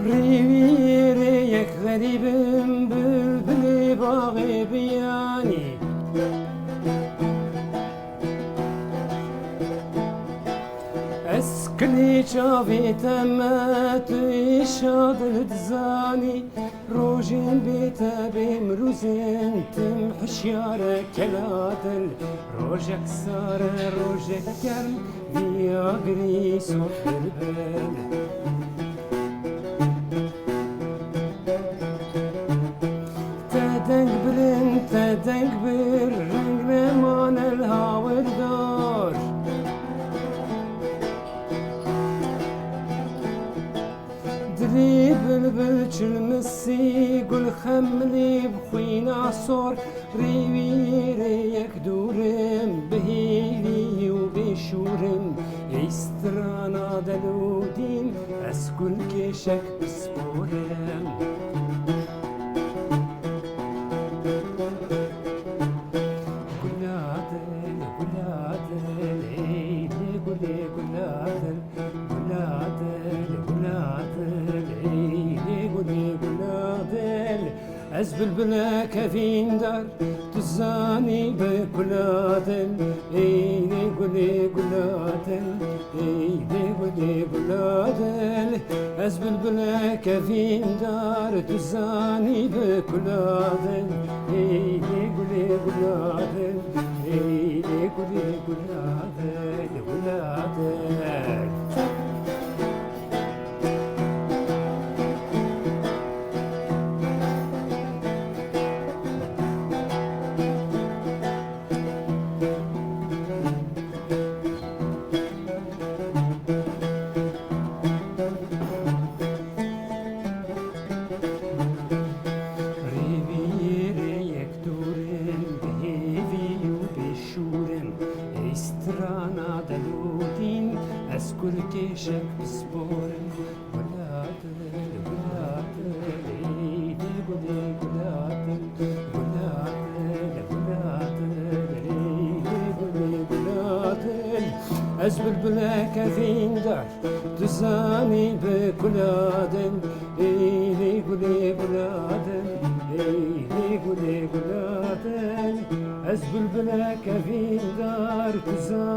ريويريك غريب بلبلي باغي بياني اسكني شافي تمات شادل تزاني روجين بيتا بمروزين تمحشيار كلاتل روجك سار روجك كرم فياغري سوحر بل تدنقبر رنگ ممان الهاور دار دري بلبل چلمسي قل خملي بخوين عصور ريويريك دورم بهيري وبشورم استرانا دلودين اسكن كيشك بسبورم از بلبل كفين دار تزاني بكلادن ايني قولي قلادن ايني قولي قلادن از بلبل كفين دار تزاني بكلادن ايني قولي قلادن ايني قولي قلادن قلادن استرانا دلودين اسكر كيشك بسبورن ولادل ولادل ايدي قولي ولادل ولادل ولادل ايدي قولي ولادل از بلبل كفين دار تزاني بكلادن ايدي قولي ولادل ايدي قولي ولادل از بلبل كفين دار تزاني